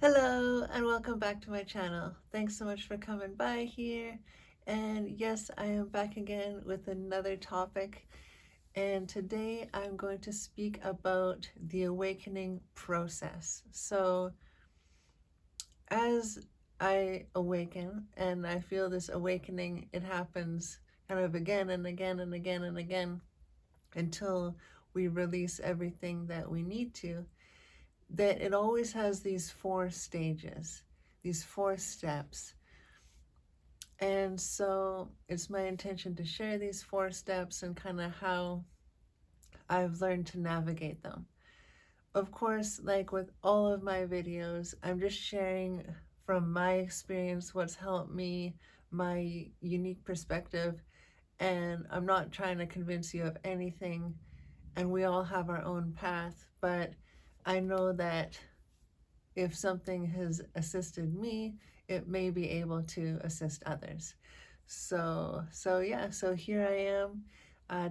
Hello and welcome back to my channel. Thanks so much for coming by here. And yes, I am back again with another topic. And today I'm going to speak about the awakening process. So as I awaken and I feel this awakening, it happens kind of again and again and again and again until we release everything that we need to, that it always has these 4 stages, these 4 steps. And so it's my intention to share these 4 steps and kind of how I've learned to navigate them. Of course, like with all of my videos, I'm just sharing from my experience what's helped me, my unique perspective, and I'm not trying to convince you of anything, and we all have our own path, but I know that if something has assisted me, it may be able to assist others. So here I am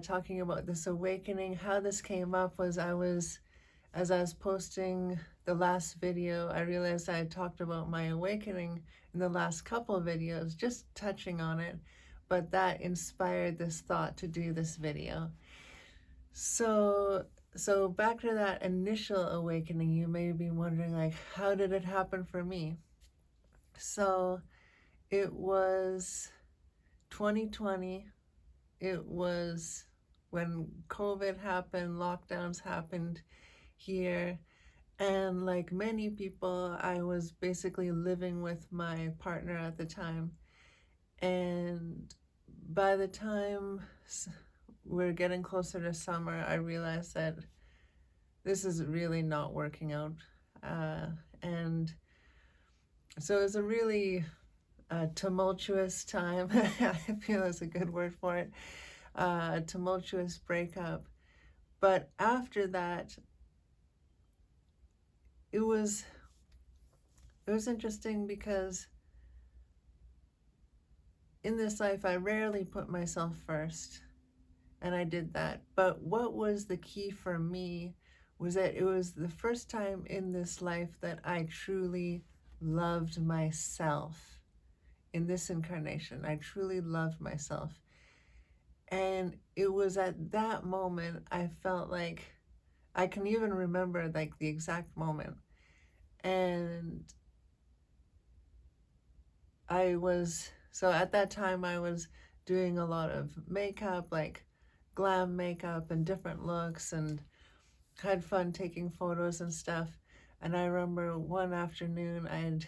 talking about this awakening. How this came up was as I was posting the last video, I realized I had talked about my awakening in the last couple of videos, just touching on it, but that inspired this thought to do this video. So back to that initial awakening, you may be wondering, like, how did it happen for me? So it was 2020. It was when COVID happened, lockdowns happened here. And like many people, I was basically living with my partner at the time. And by the time we're getting closer to summer, I realized that this is really not working out. And so it was a really tumultuous time. I feel that's a good word for it. A tumultuous breakup. But after that, it was interesting because in this life, I rarely put myself first, and I did that. But what was the key for me was that it was the first time in this life that I truly loved myself. In this incarnation, I truly loved myself. And it was at that moment I felt like, I can even remember like the exact moment. And so at that time I was doing a lot of makeup, like glam makeup and different looks, and had fun taking photos and stuff. And I remember one afternoon I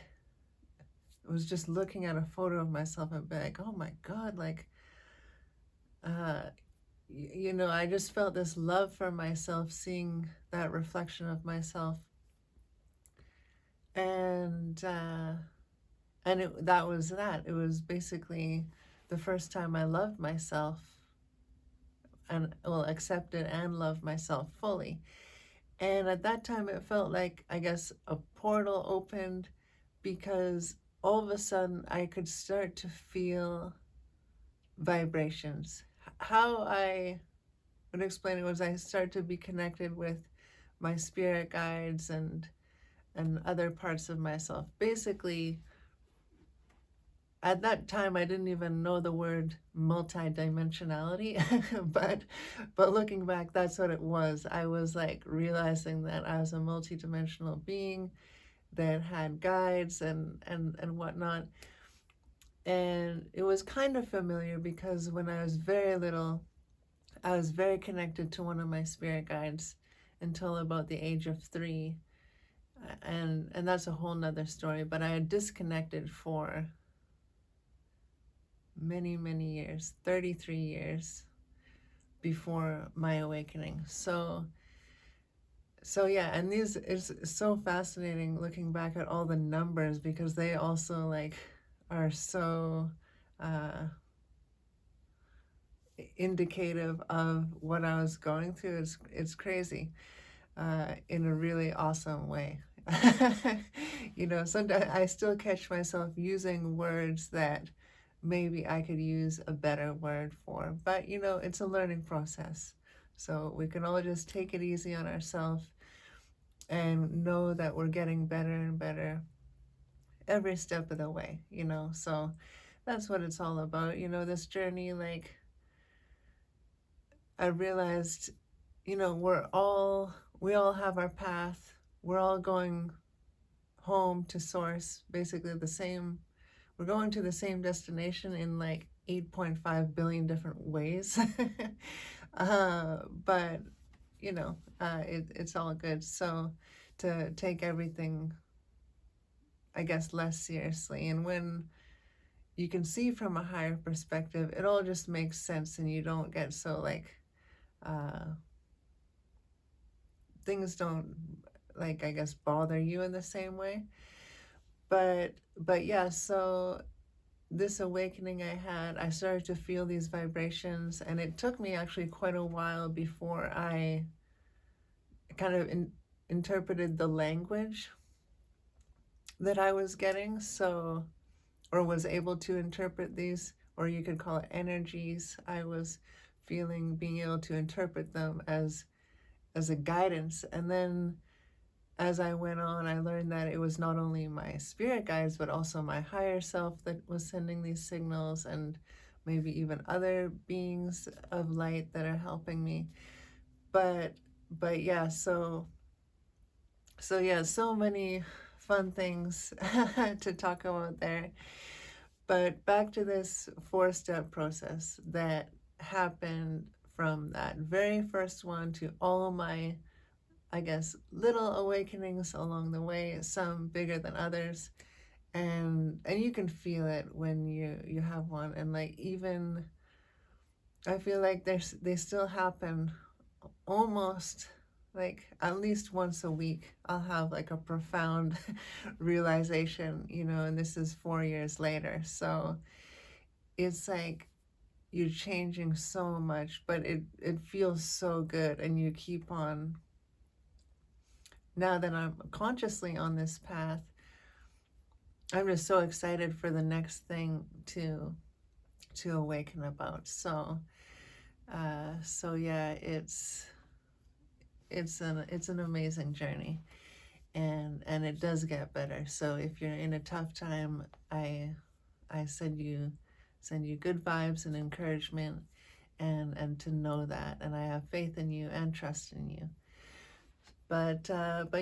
was just looking at a photo of myself and be like, oh my God, like, I just felt this love for myself, seeing that reflection of myself. And that was that. It was basically the first time I loved myself and, well, accepted and loved myself fully. And at that time, it felt like, I guess, a portal opened, because all of a sudden I could start to feel vibrations. How I would explain it was I started to be connected with my spirit guides and other parts of myself. Basically, at that time, I didn't even know the word multidimensionality, but looking back, that's what it was. I was like realizing that I was a multidimensional being that had guides and whatnot. And it was kind of familiar because when I was very little, I was very connected to one of my spirit guides until about the age of 3. And that's a whole nother story, but I had disconnected for many, many years, 33 years before my awakening. So yeah, and these is so fascinating looking back at all the numbers, because they also like are so indicative of what I was going through. It's crazy in a really awesome way. Sometimes I still catch myself using words that maybe I could use a better word for, but it's a learning process. So we can all just take it easy on ourselves and know that we're getting better and better every step of the way, you know. So that's what it's all about, you know, this journey. Like, I realized, you know, we all have our path. We're all going home to source, basically the same. We're going to the same destination in like 8.5 billion different ways. But, you know, it's all good. So to take everything, I guess, less seriously. And when you can see from a higher perspective, it all just makes sense, and you don't get so like, uh, things don't, like, I guess, bother you in the same way. But yeah, so this awakening I had, I started to feel these vibrations, and it took me actually quite a while before I kind of interpreted the language that I was getting. So, or was able to interpret these, or you could call it energies. I was feeling, being able to interpret them as a guidance. And then as I went on, I learned that it was not only my spirit guides, but also my higher self that was sending these signals, and maybe even other beings of light that are helping me. But yeah, so yeah, so many fun things to talk about there. But back to this 4-step process that happened from that very first one to all my, I guess, little awakenings along the way, some bigger than others. And you can feel it when you have one. And like, even I feel like they still happen almost like at least once a week. I'll have like a profound realization, you know, and this is 4 years later. So it's like you're changing so much, but it feels so good, and you keep on. Now that I'm consciously on this path, I'm just so excited for the next thing to awaken about. So yeah, it's an amazing journey, and it does get better. So if you're in a tough time, I send you good vibes and encouragement, and to know that, and I have faith in you and trust in you. But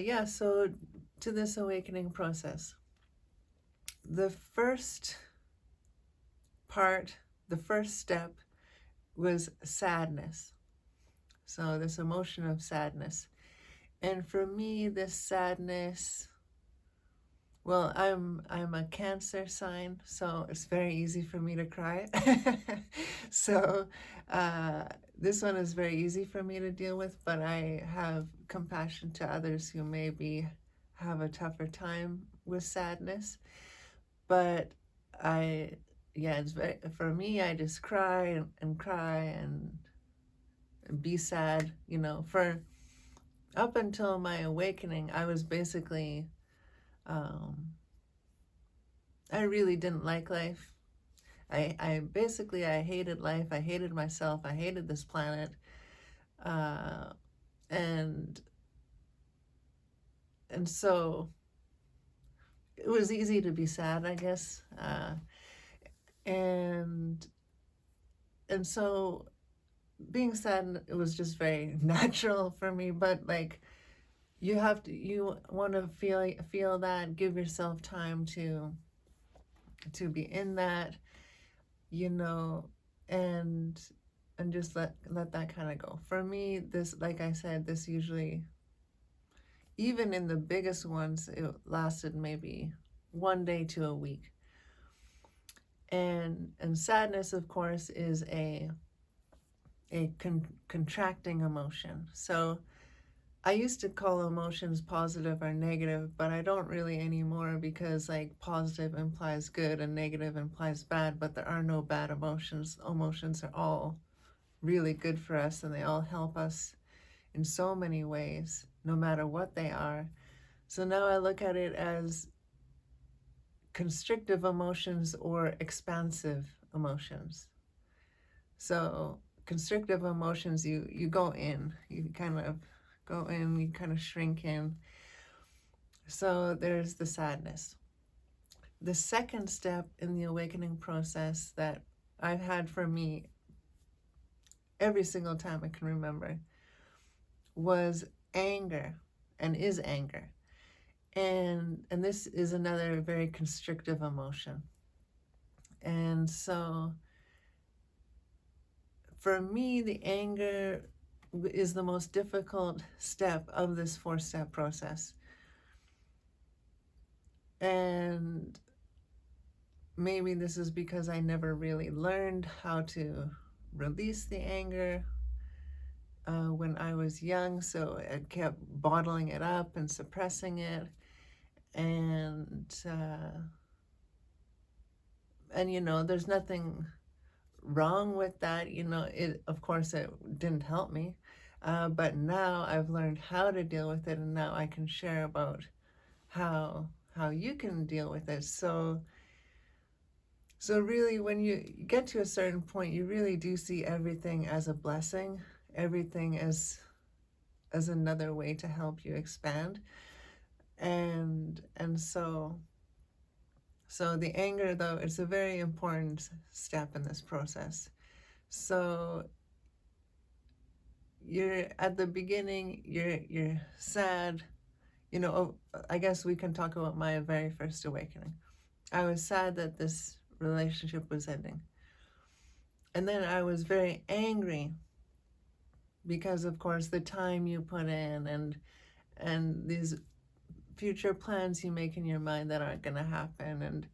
yeah, so to this awakening process, the first part, the first step was sadness. So this emotion of sadness. And for me, this sadness, well, I'm a Cancer sign, so it's very easy for me to cry. So uh, this one is very easy for me to deal with, but I have compassion to others who maybe have a tougher time with sadness. But I, yeah, it's very, for me, I just cry and cry and be sad, you know. For up until my awakening, I was basically, um, I really didn't like life. I basically, I hated life. I hated myself. I hated this planet. Uh, and so it was easy to be sad, I guess. And so being sad, it was just very natural for me. But like, you want to feel that, give yourself time to be in that, you know, and just let that kind of go. For me, this, like I said, this usually, even in the biggest ones, it lasted maybe 1 day to a week. And sadness, of course, is a contracting emotion. So I used to call emotions positive or negative, but I don't really anymore, because like positive implies good and negative implies bad, but there are no bad emotions. Emotions are all really good for us, and they all help us in so many ways, no matter what they are. So now I look at it as constrictive emotions or expansive emotions. So constrictive emotions, you go in, you kind of go in, you kind of shrink in. So there's the sadness. The second step in the awakening process that I've had for me every single time I can remember was anger, and is anger. And this is another very constrictive emotion. And so for me, the anger is the most difficult step of this 4-step process. And maybe this is because I never really learned how to release the anger when I was young, so I kept bottling it up and suppressing it. And you know, there's nothing wrong with that. You know, it, of course, it didn't help me, but now I've learned how to deal with it, and now I can share about how you can deal with it. So really, when you get to a certain point, you really do see everything as a blessing, everything as another way to help you expand. And so the anger, though, is a very important step in this process. So you're at the beginning, you're sad. You know, I guess we can talk about my very first awakening. I was sad that this relationship was ending. And then I was very angry because, of course, the time you put in and these future plans you make in your mind that aren't going to happen,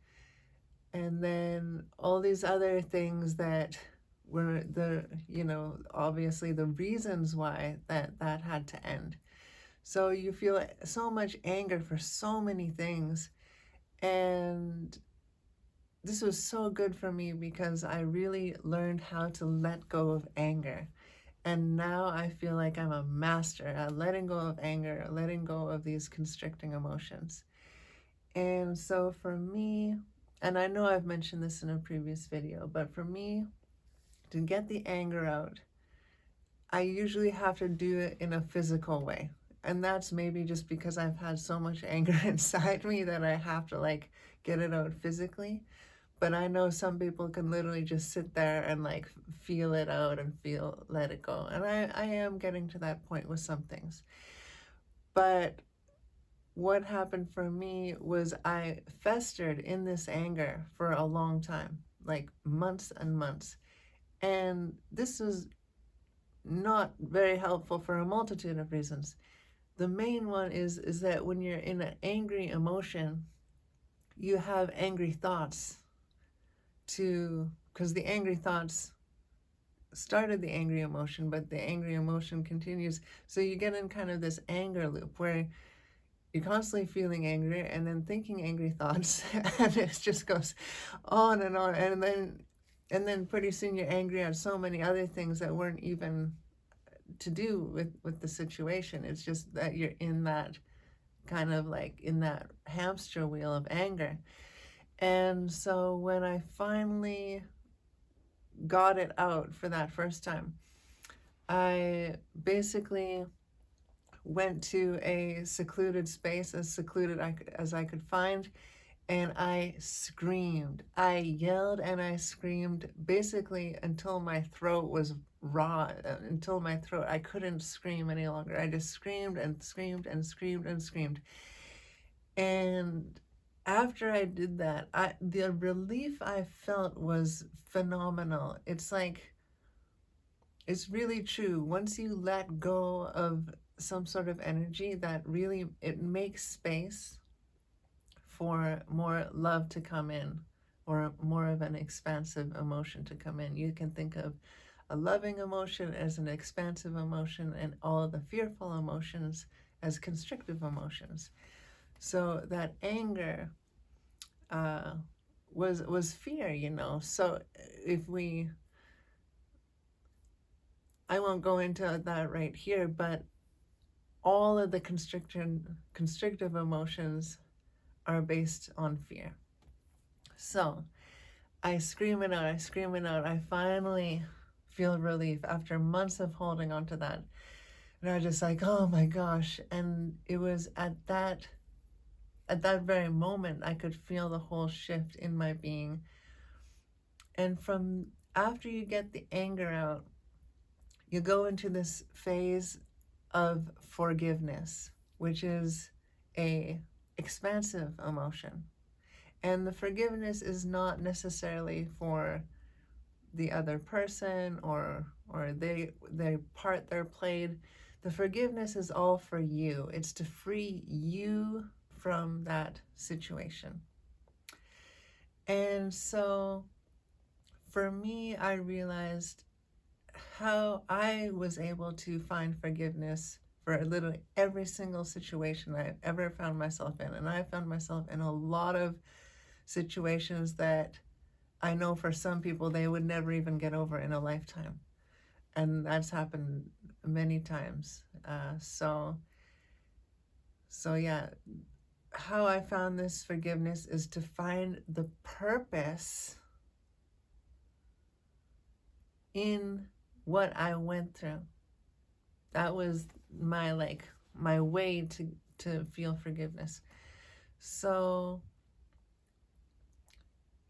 and then all these other things that were the, you know, obviously the reasons why that had to end. So you feel so much anger for so many things. And this was so good for me because I really learned how to let go of anger. And now I feel like I'm a master at letting go of anger, letting go of these constricting emotions. And so for me, and I know I've mentioned this in a previous video, but for me, to get the anger out, I usually have to do it in a physical way. And that's maybe just because I've had so much anger inside me that I have to like get it out physically. But I know some people can literally just sit there and like feel it out and let it go. And I am getting to that point with some things. But what happened for me was I festered in this anger for a long time, like months and months. And this was not very helpful for a multitude of reasons. The main one is that when you're in an angry emotion, you have angry thoughts because the angry thoughts started the angry emotion, but the angry emotion continues. So you get in kind of this anger loop where you're constantly feeling angry and then thinking angry thoughts, and it just goes on and on. And then pretty soon you're angry at so many other things that weren't even to do with the situation. It's just that you're in that kind of like in that hamster wheel of anger. And so when I finally got it out for that first time, I basically went to a secluded space, as secluded as I could find, and I screamed. I yelled and I screamed basically until my throat was raw, until my throat, I couldn't scream any longer. I just screamed and screamed and screamed and screamed. And after I did that, the relief I felt was phenomenal. It's like, it's really true. Once you let go of some sort of energy, that really, it makes space for more love to come in, or more of an expansive emotion to come in. You can think of a loving emotion as an expansive emotion, and all of the fearful emotions as constrictive emotions. So that anger was fear, you know. So I won't go into that right here, but all of the constrictive emotions are based on fear. So I scream it out, I finally feel relief after months of holding on to that. And I was just like, oh my gosh. And it was at that at that very moment, I could feel the whole shift in my being. And from after you get the anger out, you go into this phase of forgiveness, which is a expansive emotion. And the forgiveness is not necessarily for the other person or their part they're played. The forgiveness is all for you. It's to free you from that situation. And so for me, I realized how I was able to find forgiveness for literally every single situation I've ever found myself in. And I found myself in a lot of situations that I know for some people they would never even get over in a lifetime. And that's happened many times. So yeah, how I found this forgiveness is to find the purpose in what I went through. That was my way to feel forgiveness. So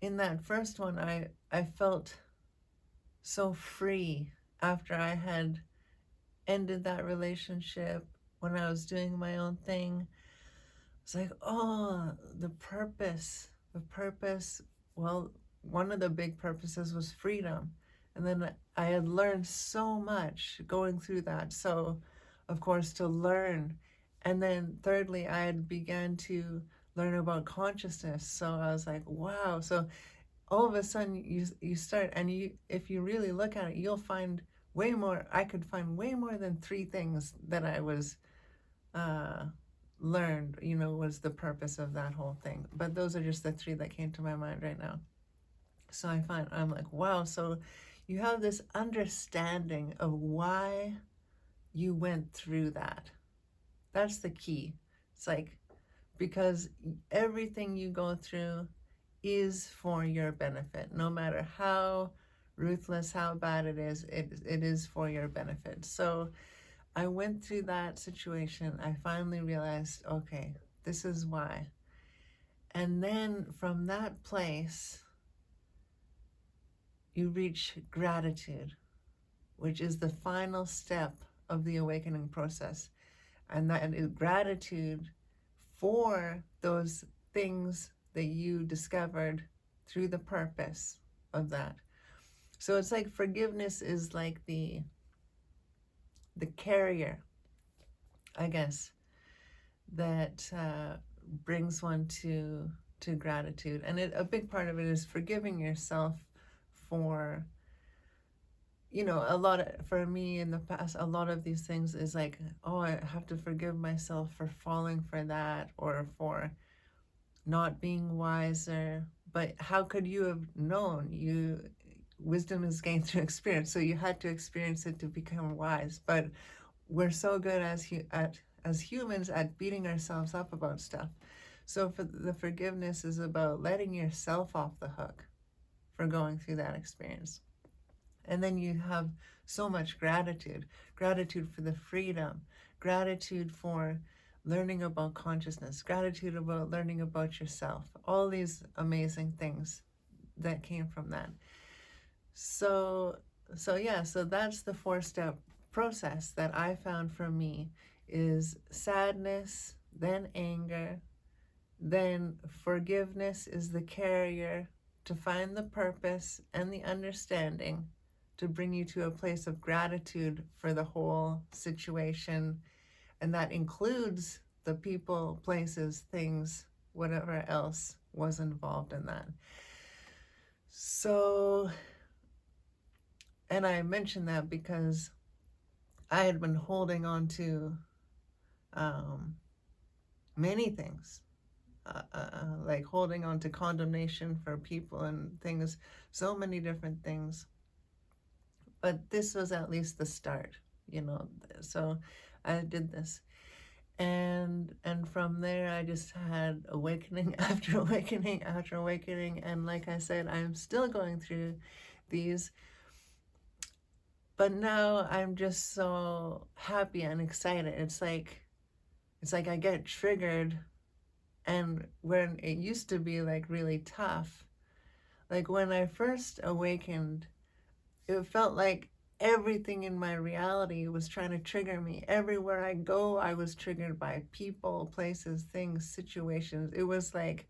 in that first one, I felt so free after I had ended that relationship, when I was doing my own thing. It's like, oh, the purpose. Well, one of the big purposes was freedom. And then I had learned so much going through that. So, of course, to learn. And then thirdly, I had began to learn about consciousness. So I was like, wow. So all of a sudden you start, and if you really look at it, you'll find way more. I could find way more than 3 things that I was uh, learned, was the purpose of that whole thing. But those are just the 3 that came to my mind right now. So I'm like, wow. So you have this understanding of why you went through that. That's the key. It's like, because everything you go through is for your benefit. No matter how ruthless, how bad it is for your benefit. So I went through that situation. I finally realized, okay, this is why. And then from that place, you reach gratitude, which is the final step of the awakening process. And that is gratitude for those things that you discovered through the purpose of that. So it's like forgiveness is like the carrier, I guess, that brings one to gratitude. And a big part of it is forgiving yourself for, for me in the past, a lot of these things is like, oh, I have to forgive myself for falling for that, or for not being wiser. But how could you have known? Wisdom is gained through experience, so you had to experience it to become wise. But we're so good as humans at beating ourselves up about stuff. So for the forgiveness is about letting yourself off the hook for going through that experience. And then you have so much gratitude for the freedom, gratitude for learning about consciousness, gratitude about learning about yourself, all these amazing things that came from that. So that's the 4-step process that I found for me, is sadness, then anger, then forgiveness is the carrier to find the purpose and the understanding to bring you to a place of gratitude for the whole situation. And that includes the people, places, things, whatever else was involved in that. So, and I mention that because I had been holding on to many things, like holding on to condemnation for people and things, so many different things. But this was at least the start, So I did this. And from there, I just had awakening after awakening after awakening. And like I said, I'm still going through these. But now I'm just so happy and excited. It's like I get triggered And when it used to be like really tough, like when I first awakened, it felt like everything in my reality was trying to trigger me. Everywhere I go, I was triggered by people, places, things, situations. It was like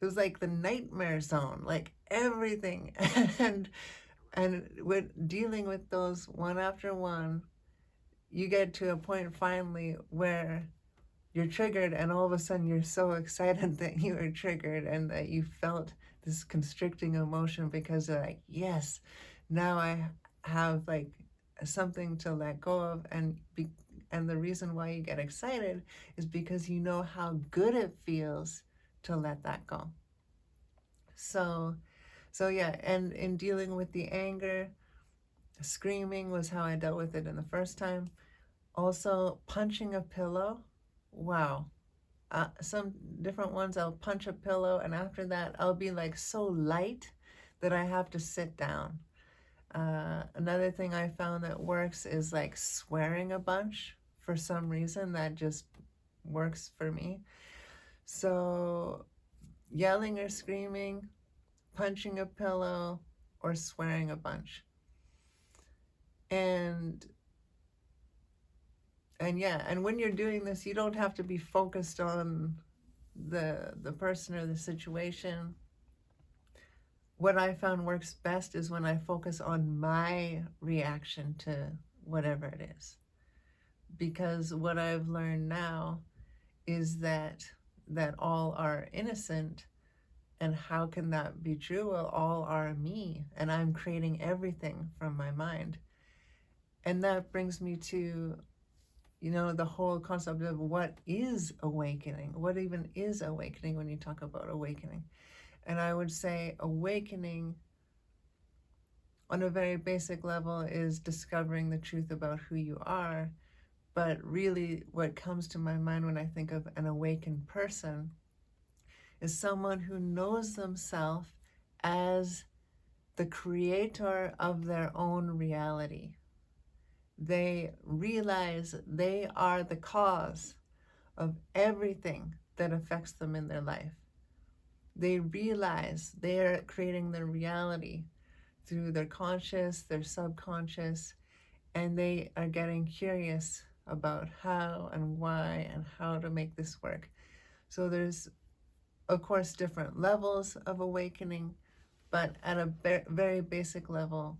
the nightmare zone, like everything. and and with dealing with those one after one, you get to a point finally where you're triggered, and all of a sudden you're so excited that you were triggered and that you felt this constricting emotion, because you're like, yes, now I have like something to let go of. And the reason why you get excited is because you know how good it feels to let that go. So yeah, and in dealing with the anger, screaming was how I dealt with it in the first time. Also, punching a pillow. Wow. Some different ones, I'll punch a pillow, and after that, I'll be like so light that I have to sit down. Another thing I found that works is like swearing a bunch. For some reason, that just works for me. So, yelling or screaming, punching a pillow, or swearing a bunch. And yeah, and when you're doing this, you don't have to be focused on the person or the situation. What I found works best is when I focus on my reaction to whatever it is. Because what I've learned now is that all are innocent. And how can that be true? Well, all are me, and I'm creating everything from my mind. And that brings me to, the whole concept of what is awakening. What even is awakening when you talk about awakening? And I would say awakening on a very basic level is discovering the truth about who you are. But really, what comes to my mind when I think of an awakened person is someone who knows themselves as the creator of their own reality. They realize they are the cause of everything that affects them in their life. They realize they are creating their reality through their conscious, their subconscious, and they are getting curious about how and why and how to make this work. So there's, of course, different levels of awakening, but at a very basic level,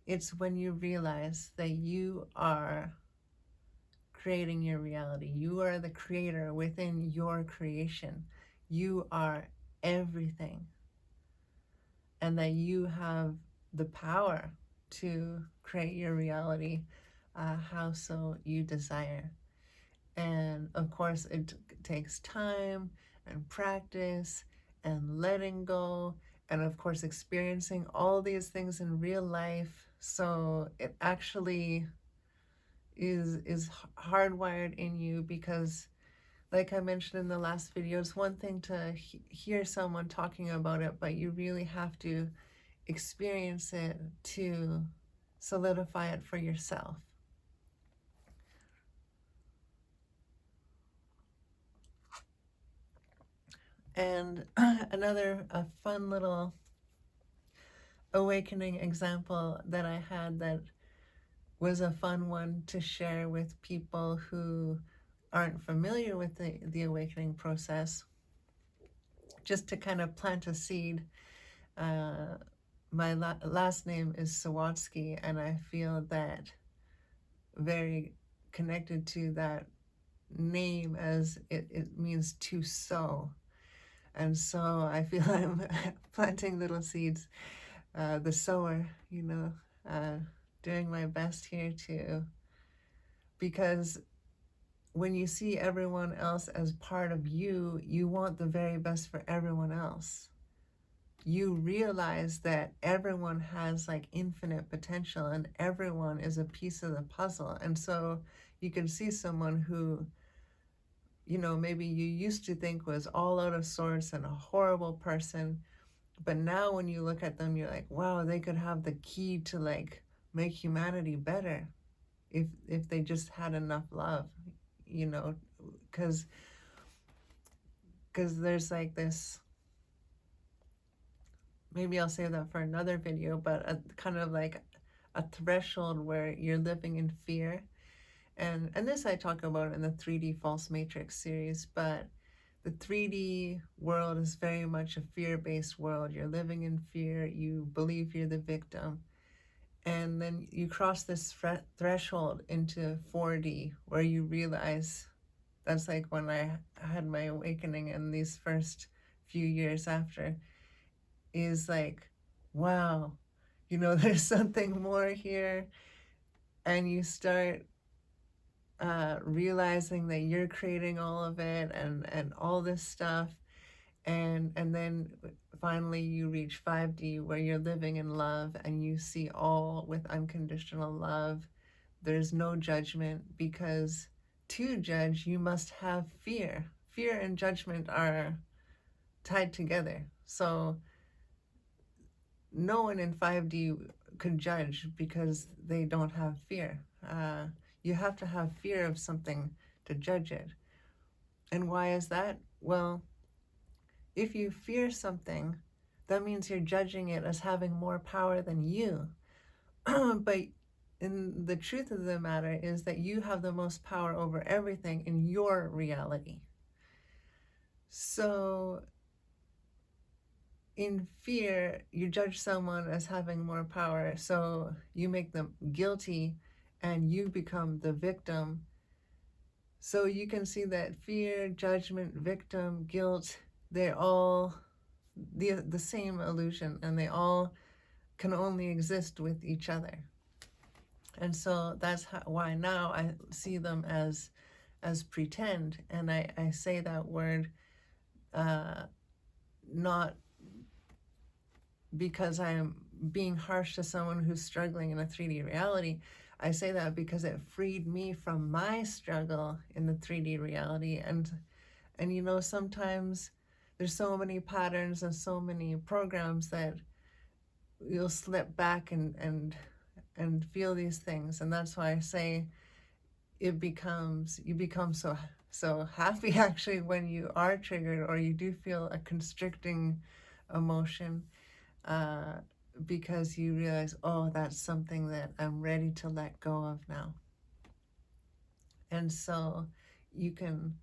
it's when you realize that you are creating your reality. You are the creator within your creation. You are everything. And that you have the power to create your reality how so you desire. And of course, it takes time and practice and letting go, and of course, experiencing all these things in real life. So it actually is hardwired in you, because like I mentioned in the last video, it's one thing to hear someone talking about it, but you really have to experience it to solidify it for yourself. And another fun little awakening example that I had that was a fun one to share with people who aren't familiar with the awakening process, just to kind of plant a seed. My last name is Sawatsky, and I feel that very connected to that name, as it means to sow. And so I feel I'm planting little seeds, the sower, doing my best here too. Because when you see everyone else as part of you, you want the very best for everyone else. You realize that everyone has like infinite potential, and everyone is a piece of the puzzle. And so you can see someone who, maybe you used to think was all out of sorts and a horrible person, but now when you look at them, you're like, wow, they could have the key to like make humanity better if they just had enough love, because because there's like this, maybe I'll save that for another video, but a kind of like a threshold where you're living in fear. And this I talk about in the 3D False Matrix series, but the 3D world is very much a fear-based world. You're living in fear, you believe you're the victim, and then you cross this threshold into 4D where you realize, that's like when I had my awakening in these first few years after, is like, wow, you know, there's something more here. And you start realizing that you're creating all of it, and all this stuff. And then finally you reach 5D where you're living in love and you see all with unconditional love. There's no judgment, because to judge you must have fear. Fear and judgment are tied together. So no one in 5D could judge because they don't have fear. You have to have fear of something to judge it. And why is that? Well, if you fear something, that means you're judging it as having more power than you. But in the truth of the matter is that you have the most power over everything in your reality. So in fear, you judge someone as having more power, so you make them guilty and you become the victim. So you can see that fear, judgment, victim, guilt, they're all the same illusion, and they all can only exist with each other. And so that's why now I see them as pretend. And I say that word not because I am being harsh to someone who's struggling in a 3D reality. I say that because it freed me from my struggle in the 3D reality. And you know, sometimes there's so many patterns and so many programs that you'll slip back and feel these things. And that's why I say you become so happy actually when you are triggered, or you do feel a constricting emotion, because you realize, oh, that's something that I'm ready to let go of now. And so you can,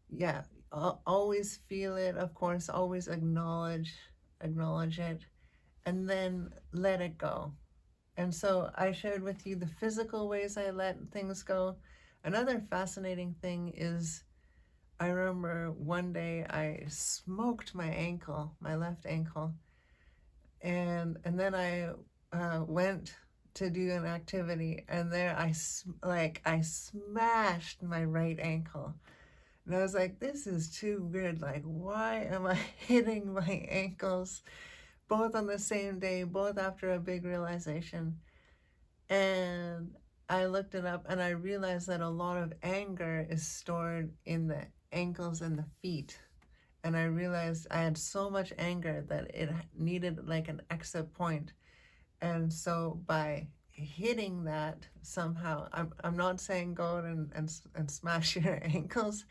yeah, always feel it, of course, always acknowledge it, and then let it go. And so I shared with you the physical ways I let things go. Another fascinating thing is, I remember one day I smoked my ankle, my left ankle, and then I went to do an activity, and there I smashed my right ankle. And I was like, this is too weird. Like, why am I hitting my ankles both on the same day, both after a big realization? And I looked it up, and I realized that a lot of anger is stored in the ankles and the feet. And I realized I had so much anger that it needed like an exit point. And so by hitting that somehow, I'm not saying go out and smash your ankles,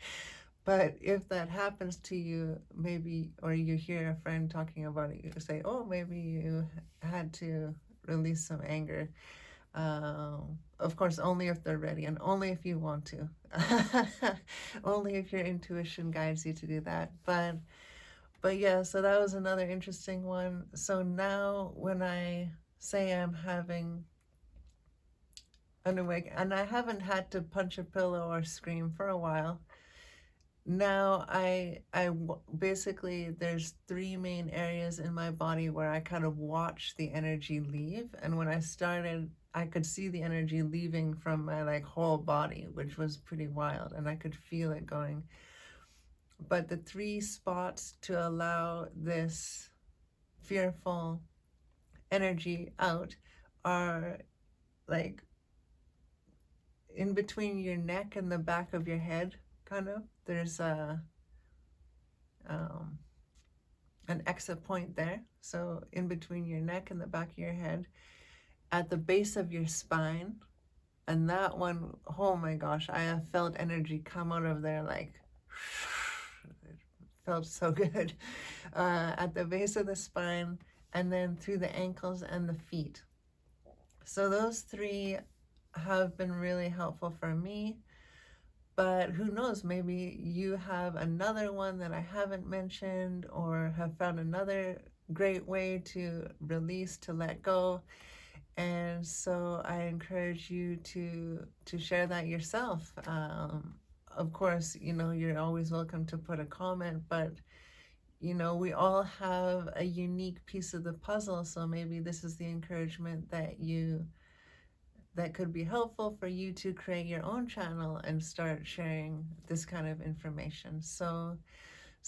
but if that happens to you, maybe, or you hear a friend talking about it, you say, oh, maybe you had to release some anger. Of course, only if they're ready, and only if you want to. Only if your intuition guides you to do that. But yeah, so that was another interesting one. So now when I say I'm having an awake, and I haven't had to punch a pillow or scream for a while. Now I basically, there's 3 main areas in my body where I kind of watch the energy leave. And when I started, I could see the energy leaving from my like whole body, which was pretty wild, and I could feel it going. But the 3 spots to allow this fearful energy out are like in between your neck and the back of your head, kind of. There's an exit point there. So in between your neck and the back of your head, at the base of your spine. And that one, oh my gosh, I have felt energy come out of there like felt so good at the base of the spine, and then through the ankles and the feet. So those three have been really helpful for me. But who knows, maybe you have another one that I haven't mentioned, or have found another great way to release, to let go. And so I encourage you to share that yourself. Of course, you're always welcome to put a comment, but we all have a unique piece of the puzzle. So maybe this is the encouragement that could be helpful for you to create your own channel and start sharing this kind of information. So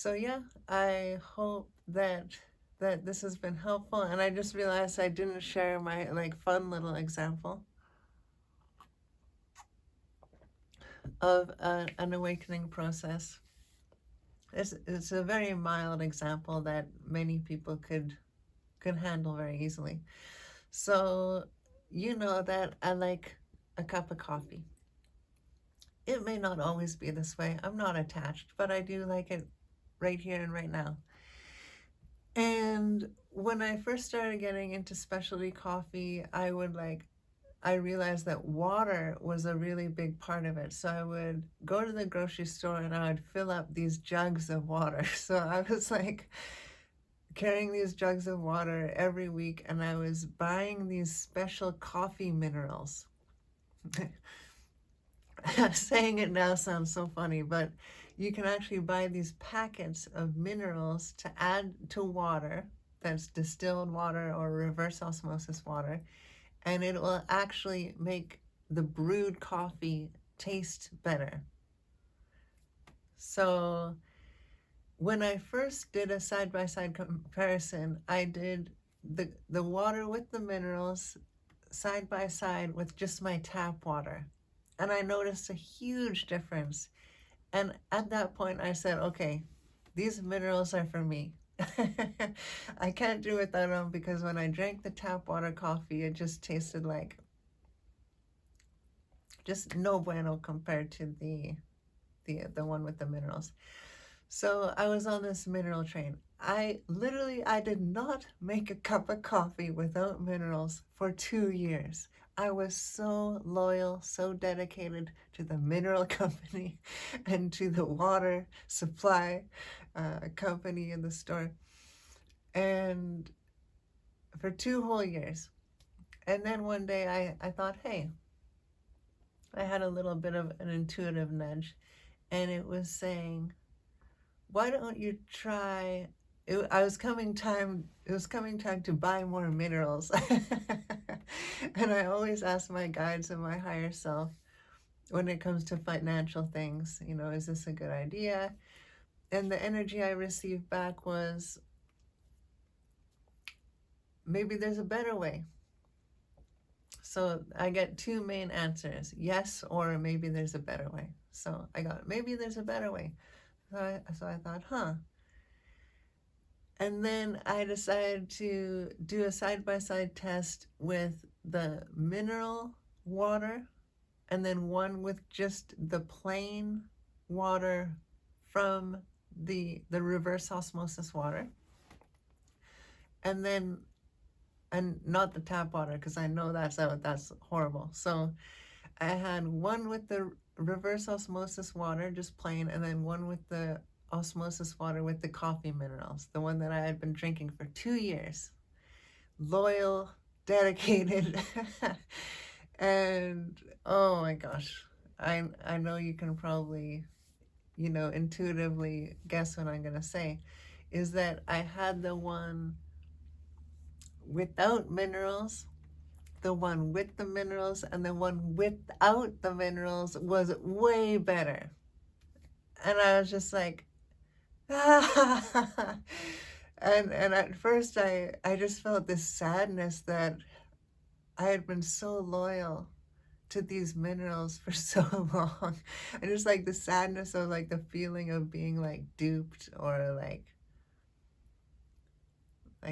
yeah, I hope that this has been helpful. And I just realized I didn't share my fun little example of an awakening process. It's a very mild example that many people could handle very easily. So you know that I like a cup of coffee. It may not always be this way. I'm not attached, but I do like it right here and right now. And when I first started getting into specialty coffee, I realized that water was a really big part of it. So I would go to the grocery store and I would fill up these jugs of water. So I was carrying these jugs of water every week, and I was buying these special coffee minerals. Saying it now sounds so funny, but you can actually buy these packets of minerals to add to water that's distilled water or reverse osmosis water, and it will actually make the brewed coffee taste better. So when I first did a side-by-side comparison, I did the water with the minerals side by side with just my tap water. And I noticed a huge difference. And at that point, I said, okay, these minerals are for me. I can't do without them, because when I drank the tap water coffee, it just tasted like just no bueno compared to the one with the minerals. So I was on this mineral train. I did not make a cup of coffee without minerals for 2 years. I was so loyal, so dedicated to the mineral company and to the water supply company in the store. And for 2 whole years. And then one day I thought, hey, I had a little bit of an intuitive nudge, and it was saying, why don't you try? It was coming time to buy more minerals. And I always ask my guides and my higher self, when it comes to financial things, is this a good idea? And the energy I received back was, maybe there's a better way. So I get 2 main answers, yes, or maybe there's a better way. So I got, maybe there's a better way. So I thought, huh. And then I decided to do a side-by-side test with the mineral water, and then one with just the plain water from the reverse osmosis water. And not the tap water, because I know that's horrible. So I had one with the reverse osmosis water, just plain, and then one with the osmosis water with the coffee minerals, the one that I had been drinking for 2 years. Loyal, dedicated, and oh my gosh, I know you can probably, intuitively guess what I'm gonna say, is that I had the one without minerals, the one with the minerals, and the one without the minerals was way better. And I was just like, ah. And at first I just felt this sadness that I had been so loyal to these minerals for so long. And just the sadness of the feeling of being duped, or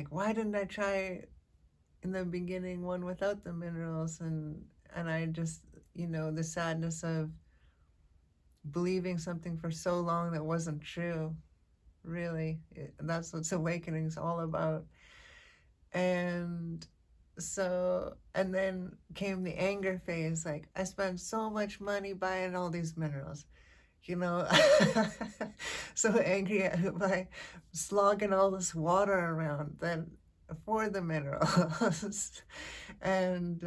why didn't I try in the beginning one without the minerals? And I just, the sadness of believing something for so long that wasn't true, really. That's what awakening is all about. And so, and then came the anger phase. Like, I spent so much money buying all these minerals, you know, so angry by slogging all this water around then for the minerals and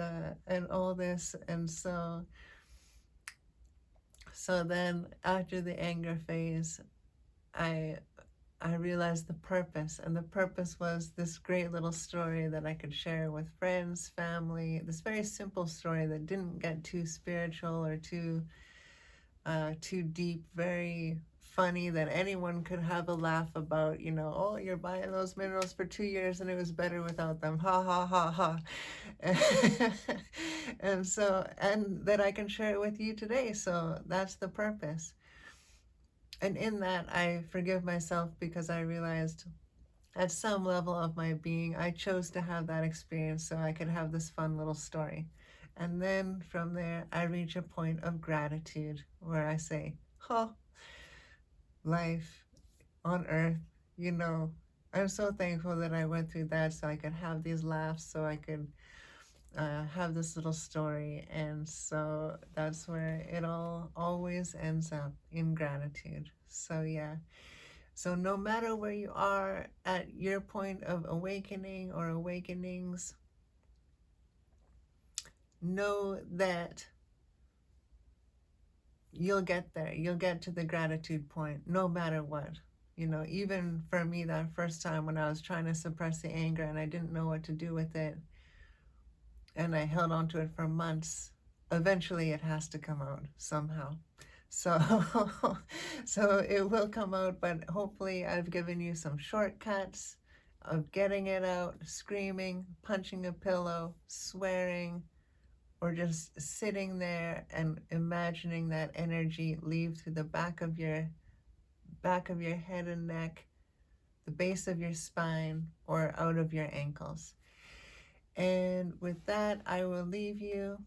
all this. And so then after the anger phase, I I realized the purpose, and the purpose was this great little story that I could share with friends, family. This very simple story that didn't get too spiritual or too deep. Very funny that anyone could have a laugh about. You know, oh, you're buying those minerals for 2 years and it was better without them. Ha ha ha ha. And so, and that I can share it with you today. So that's the purpose. And in that, I forgive myself because I realized at some level of my being, I chose to have that experience so I could have this fun little story. And then from there, I reach a point of gratitude where I say, oh, life on earth, you know, I'm so thankful that I went through that so I could have these laughs, so I could have this little story. And so that's where it all always ends up, in gratitude. So, yeah. So, no matter where you are at your point of awakening or awakenings, know that you'll get there. You'll get to the gratitude point no matter what. You know, even for me, that first time when I was trying to suppress the anger and I didn't know what to do with it, and I held on to it for months, eventually it has to come out somehow. So, so it will come out, but hopefully I've given you some shortcuts of getting it out, screaming, punching a pillow, swearing, or just sitting there and imagining that energy leave through the back of your head and neck, the base of your spine, or out of your ankles. And with that, I will leave you.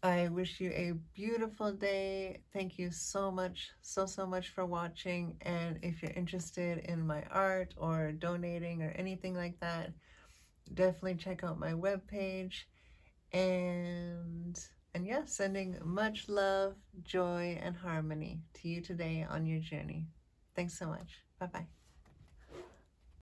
I wish you a beautiful day. Thank you so much, so much for watching. And if you're interested in my art or donating or anything like that, definitely check out my webpage. And yeah, sending much love, joy, and harmony to you today on your journey. Thanks so much. Bye-bye.